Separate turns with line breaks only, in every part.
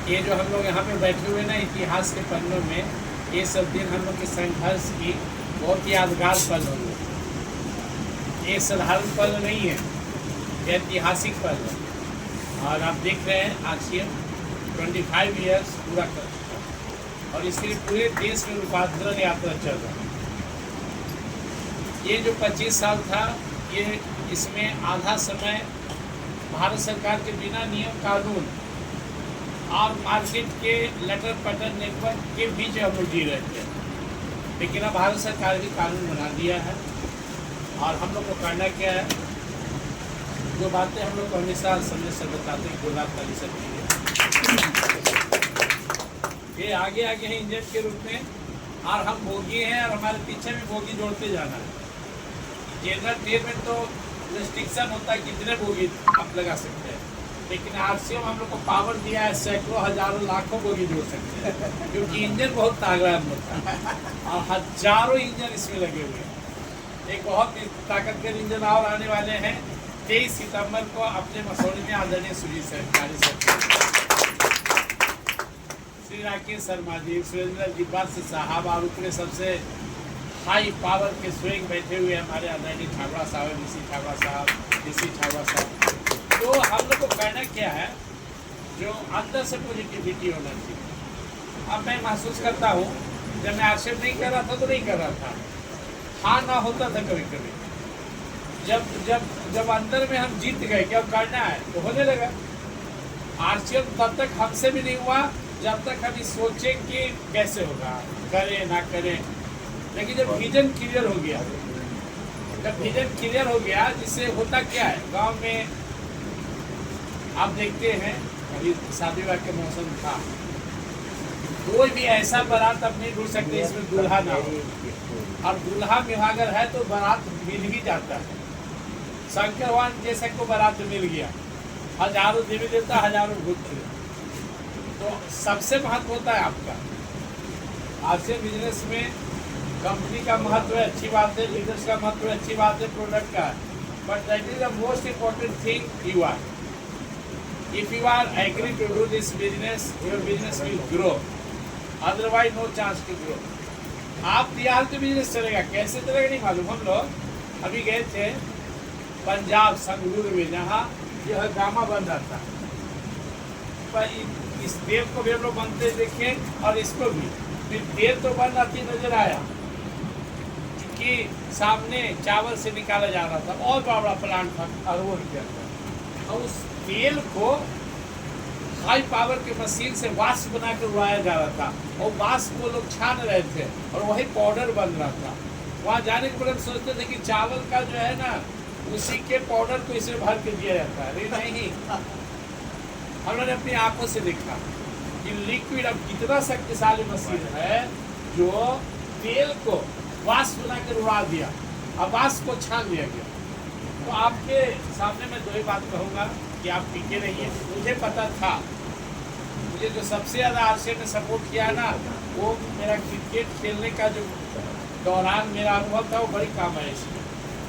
ये जो हम लोग यहाँ पे बैठे हुए ना, इतिहास के पन्नों में ये सब दिन हम लोग के संघर्ष की बहुत यादगार पल होंगे। ये साधारण पल नहीं है, ये ऐतिहासिक पल है। और आप देख रहे हैं आसियन 25 ईयर्स पूरा कर चुका है और इसके लिए पूरे देश में रूपांतरण यात्रा चल रहा है। ये जो 25 साल था, ये इसमें आधा समय भारत सरकार के बिना नियम कानून और मार्केट के लटर पटर नेटवर्क के बीच हम लोग जी रहे थे, लेकिन अब भारत सरकार भी कानून बना दिया है। और हम लोग को करना क्या है, जो बातें हम लोग को हमेशा समझ से बताते हैं, गुलाब कर सकती है। ये आगे आगे है इंजन के रूप में, और हम बोगी हैं और हमारे पीछे भी बोगी जोड़ते जाना है। जनरल ट्रेन में तो रिस्ट्रिक्शन होता है कितने बोगी आप लगा सकते हैं, लेकिन आरसीएम हम लोग को पावर दिया है, सैकड़ों हजारों लाखों बोगी जोड़ सकते हैं, क्योंकि इंजन बहुत तगड़ा है और हजारों इंजन इसमें लगे हुए हैं। एक बहुत ताकतवर इंजन और आने वाले हैं 23 सितंबर को अपने मसौड़ी में। आदरणीय सुजीत सरकारी श्री राकेश शर्मा जी, सुरेंद्र जी बस साहब, और ऊपरे सबसे हाई पावर के स्विंग बैठे हुए हमारे आदरणीय छाबड़ा साहब, ऋषि छाबड़ा साहब, ऋषि छाबड़ा साहब। तो हम लोग को कहना क्या है, जो अंदर से पॉजिटिविटी होना चाहिए। अब मैं महसूस करता हूँ, जब मैं आक्षेप नहीं कर रहा था तो नहीं कर रहा था, हाँ ना होता था कभी कभी। जब जब जब अंदर में हम जीत गए कि अब करना है तो होने लगा। आरसीएम तब तक हमसे भी नहीं हुआ जब तक हम सोचे कि कैसे होगा, करें ना करें। लेकिन जब विजन क्लियर हो गया, जिससे होता क्या है, गांव में आप देखते हैं अभी शादी विवाह के मौसम था, कोई भी ऐसा बारात अब नहीं ढूंढ सकते इसमें दूल्हा ना हो, और दूल्हा में अगर है तो बारात मिल ही जाता है। शंकर भगवान जैसे को बारात मिल गया, हजारों देवी देवता, हजारों भूत थे। तो सबसे महत्व होता है आपका आरसीएम बिजनेस में। कंपनी का महत्व है, अच्छी बात है, लीडर्स का महत्व है, अच्छी बात है, प्रोडक्ट का, but that is the most important thing you are. If you are agree to do this business, your business will grow. Otherwise, no chance to grow. आप तैयार तो बिजनेस चलेगा, कैसे चलेगा नहीं मालूम। हम लोग अभी गए थे पंजाब संगरूर में, जहाँ यह ड्रामा बन रहा था। पर इस देव को भी हम लोग बनते देखे और इसको भी, फिर देव तो बन रहा थी, नजर आया कि सामने चावल से निकाला जा रहा था, और बड़ा प्लांट था, अरबों रुपया का। और उस तेल को हाई पावर के मशीन से वाष्प बनाकर उड़ाया जा रहा था, और वाष्प को लोग छान रहे थे और वही पाउडर बन रहा था। वहाँ जाने के बाद हम सोचते थे कि चावल का जो है ना, उसी के पाउडर को इसमें भर के दिया जाता है। नहीं, हमने अपनी आंखों से देखा कि लिक्विड अब कितना शक्तिशाली मशीन है जो तेल को वाष्प बनाकर उड़ा दिया, अब वाष्प को छान लिया गया। तो आपके सामने मैं दो ही बात कहूँगा कि आप टिके रहिए। मुझे पता था, मुझे जो सबसे ज़्यादा आरसीएम ने सपोर्ट किया ना, वो मेरा क्रिकेट खेलने का जो दौरान मेरा अनुभव था, वो बड़ी काम है इसमें।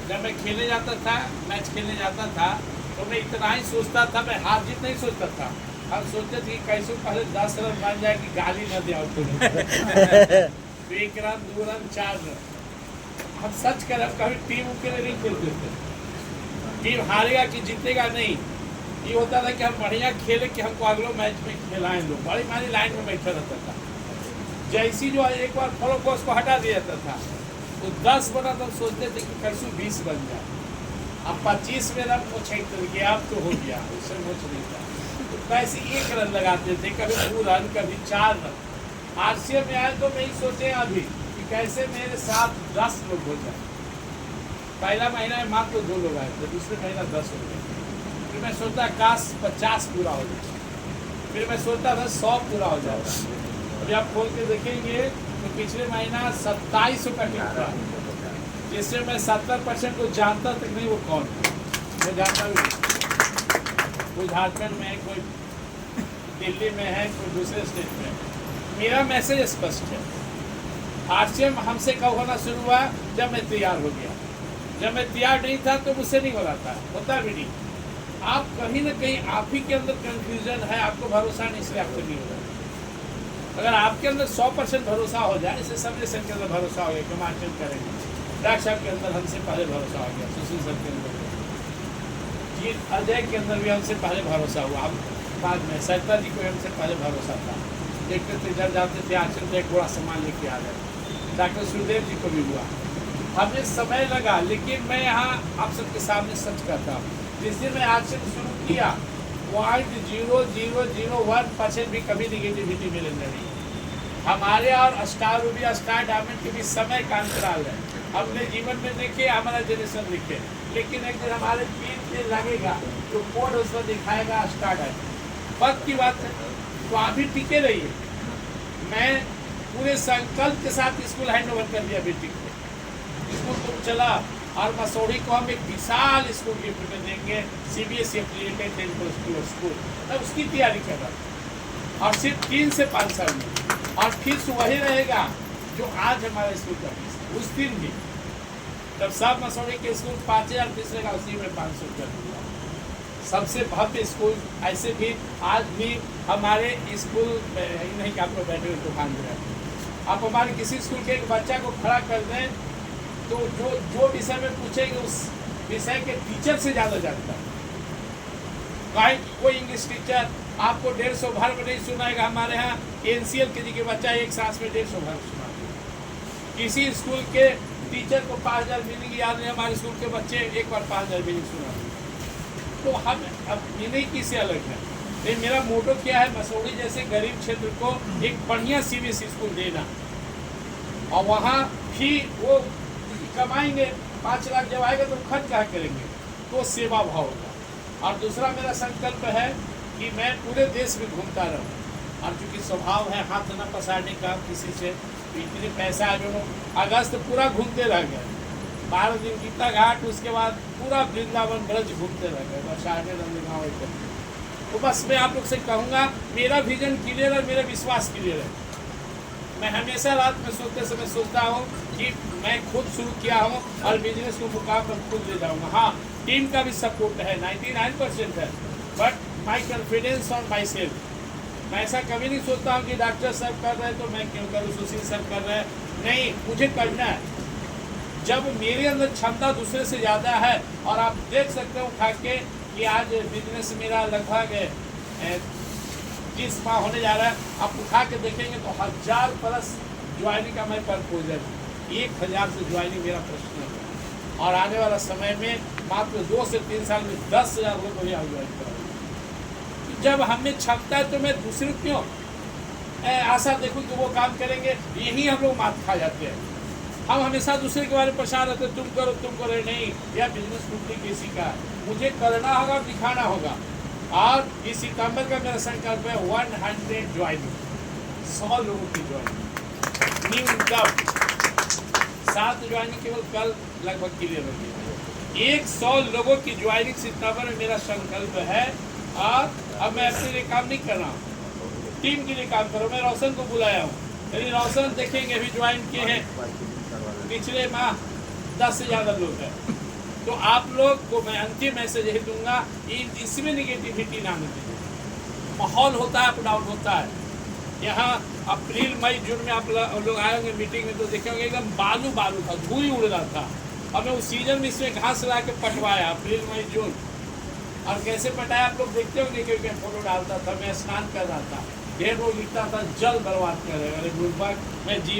जब मैं खेलने जाता था, मैच खेलने जाता था, तो मैं इतना ही सोचता था, मैं हार जीत नहीं सोचता था। हम सोचते थे कि कैसे पहले 10 रन बन जाए कि गाली न दे आउट। 1 run 2 run 4 run. हम सच कर, हम कभी टीम के लिए नहीं खेलते थे। टीम हारेगा कि जीतेगा नहीं, ये होता था कि हम बढ़िया खेले कि हमको अगले मैच में खिलाएं लोग। बड़ी मारी लाइन में बैठा रहता था, जैसी जो एक बार फॉलो को उसको हटा दिया जाता था, तो 10 बना तो सोचते थे कि कैसे 20 बन जाए। अब 25 में रन को छेड़ते थे, अब तो हो गया, उससे कुछ नहीं था। तो कैसे 1 रन लगाते थे, कभी 2 रन, कभी 4 रन। आरसीएम में आए तो मैं ही सोचे अभी कि कैसे मेरे साथ 10 लोग हो जाए। पहला महीना में मात्र 2 लोग आए थे, दूसरे महीना 10 हो गए। फिर मैं सोचता काश 50 पूरा हो जाए, फिर मैं सोचता था 100 पूरा हो जाएगा। अभी आप खोल के देखेंगे तो पिछले महीना 27 रुपये टिक था, जिससे मैं 70% को जानता तक नहीं वो कौन है। मैं जानता भी नहीं, कोई झारखंड में है, कोई दिल्ली में है, कोई दूसरे स्टेट में है। मेरा मैसेज स्पष्ट है। आरसीएम हमसे कब होना शुरू हुआ, जब मैं तैयार हो गया। जब मैं तैयार नहीं था तो मुझसे नहीं हो रहा था, होता भी नहीं। आप कहीं ना कहीं आप ही के अंदर कंफ्यूजन है, आपको भरोसा नहीं, इसलिए आपको नहीं हो रहा। अगर आपके अंदर 100% भरोसा हो जाए, इसे संजय सर के अंदर भरोसा हो गया कि मार्चन करेंगे, राज साहब के अंदर हमसे पहले भरोसा हो गया, सुशील सर के अंदर, ये अजय के अंदर भी हमसे पहले भरोसा हुआ, हम बाद में सरिता जी को हमसे पहले भरोसा था, देखते थे जब जाते थे आचरण से एक बड़ा सामान लेके आ गए, डॉक्टर सुरदेव जी को भी हुआ। हमें समय लगा, लेकिन मैं यहाँ आप सबके सामने सच करता हूँ, जिस दिन मैं आचरण शुरू किया 0.0001% भी कभी निगेटिविटी मेरे अंदर नहीं। हमारे और स्टार रूबी स्टार डायमंड के भी समय का अंतराल है, हमने जीवन में देखे, हमारा जनरेशन देखे, लेकिन एक दिन हमारे पीठ पे लगेगा तो कोड उसमें दिखाएगा स्टार डायमंड, वक्त की बात है। तो आप भी टिके रहिए। मैं पूरे संकल्प के साथ स्कूल हैंड ओवर कर दिया बेटी को, स्कूल तो चला, और मसौड़ी को हम एक विशाल स्कूल गिफ्ट में देंगे, CBSE एफिलिएटेड 10 स्कूल, तब उसकी तैयारी कर रहा था, और सिर्फ 3 से 5 साल में, और फीस वही रहेगा जो आज हमारा स्कूल का फीस है। उस दिन भी जब सब मसौड़ी के स्कूल 5000 फीस रहेगा, उसी में 500 रुपया दूंगा। सबसे भव्य स्कूल ऐसे भी आज भी हमारे स्कूल नहीं कि आप लोग बैठे हुए दुकान में, आप हमारे किसी स्कूल के एक बच्चा को खड़ा कर दें तो जो विषय में पूछेंगे उस विषय के टीचर से ज़्यादा जानता है। कोई इंग्लिश टीचर आपको 150 भर में नहीं सुनाएगा, हमारे यहाँ NCL के जी के बच्चा एक सांस में 150 भर सुना। किसी स्कूल के टीचर को 5000 मीनिंग याद नहीं, हमारे स्कूल के बच्चे एक बार 5000 मीनिंग सुना। तो हम अब मीनिंग किससे अलग है, लेकिन मेरा मोटो क्या है, मसौड़ी जैसे गरीब क्षेत्र को एक बढ़िया CBSE स्कूल देना, और वहाँ भी वो कमाएंगे 5 लाख जब आएगा तो खर्च क्या करेंगे, तो सेवा भाव होगा। और दूसरा मेरा संकल्प है कि मैं पूरे देश में घूमता रहूँ, और चूँकि स्वभाव है हाथ न पसारने का किसी से, तो इतने पैसा आ जो अगस्त पूरा घूमते रह गए, 12 दिन गीता घाट, उसके बाद पूरा वृंदावन ब्रज घूमते रह गए, बस आगे नंदगांव। तो बस मैं आप लोग से कहूँगा, मेरा विजन क्लियर है, मेरा विश्वास क्लियर है। मैं हमेशा रात में सोते समय सोचता हूँ कि मैं खुद शुरू किया हूँ और बिजनेस को मुकाम पर खुद ले जाऊँगा। हाँ, टीम का भी सपोर्ट है, 99% है, but my confidence on my self. मैं ऐसा कभी नहीं सोचता हूँ कि डॉक्टर साहब कर रहे हैं तो मैं क्यों करूँ, सुशील सर कर रहे हैं, नहीं, मुझे करना है। जब मेरे अंदर क्षमता दूसरे से ज़्यादा है, और आप देख सकते हो उठा के कि आज बिजनेस मेरा लगभग 30 माह होने जा रहा है, आप उठा के देखेंगे तो 1000+ ज्वाइनिंग का मैं प्रपोजल, 1000 से ज्वाइनिंग मेरा प्रश्न है, और आने वाला समय में मात्र 2 से 3 साल में 10,000 लोग को यहाँ ज्वाइन कराएंगे। जब हमें क्षमता है तो मैं दूसरे क्यों आशा देखूँ कि वो काम करेंगे, यही हम लोग मात खा जाते हैं। हम हमेशा दूसरे के बारे में परेशान रहते, तुम करो नहीं, यह बिजनेस टूटने किसी का है, मुझे करना होगा और दिखाना होगा। और इस सितंबर का मेरा संकल्प है 100 ज्वाइनिंग, 100 लोगों की ज्वाइनिंग, न्यूनतम 7 ज्वाइनिंग केवल कल लगभग क्लियर हो गई। 100 लोगों की ज्वाइनिंग सितंबर में मेरा संकल्प है। और अब मैं अपने लिए काम नहीं कर रहा हूँ, टीम के लिए काम कर रहा हूँ। मैं रोशन को बुलाया हूँ, यदि रोशन देखेंगे अभी ज्वाइन किए हैं, पिछले माह 10 से ज़्यादा लोग हैं। तो आप लोग को मैं अंतिम मैसेज यही दूंगा, इसमें निगेटिविटी ना मिले। माहौल होता है, अप डाउन होता है। यहाँ अप्रैल मई जून में आप लोग आए होंगे मीटिंग में तो देखेंगे एकदम बालू था, धूल उड़ रहा था, और मैं उस सीजन में इसमें घास ला के पटवाया अप्रैल मई जून। और कैसे पटाया आप लोग देखते होंगे, क्योंकि मैं फोटो डालता था, मैं स्नान कर रहा था, ढेर लोग लिखता था जल बर्बाद कर रहे, अरे गुरुबाग मैं जीवन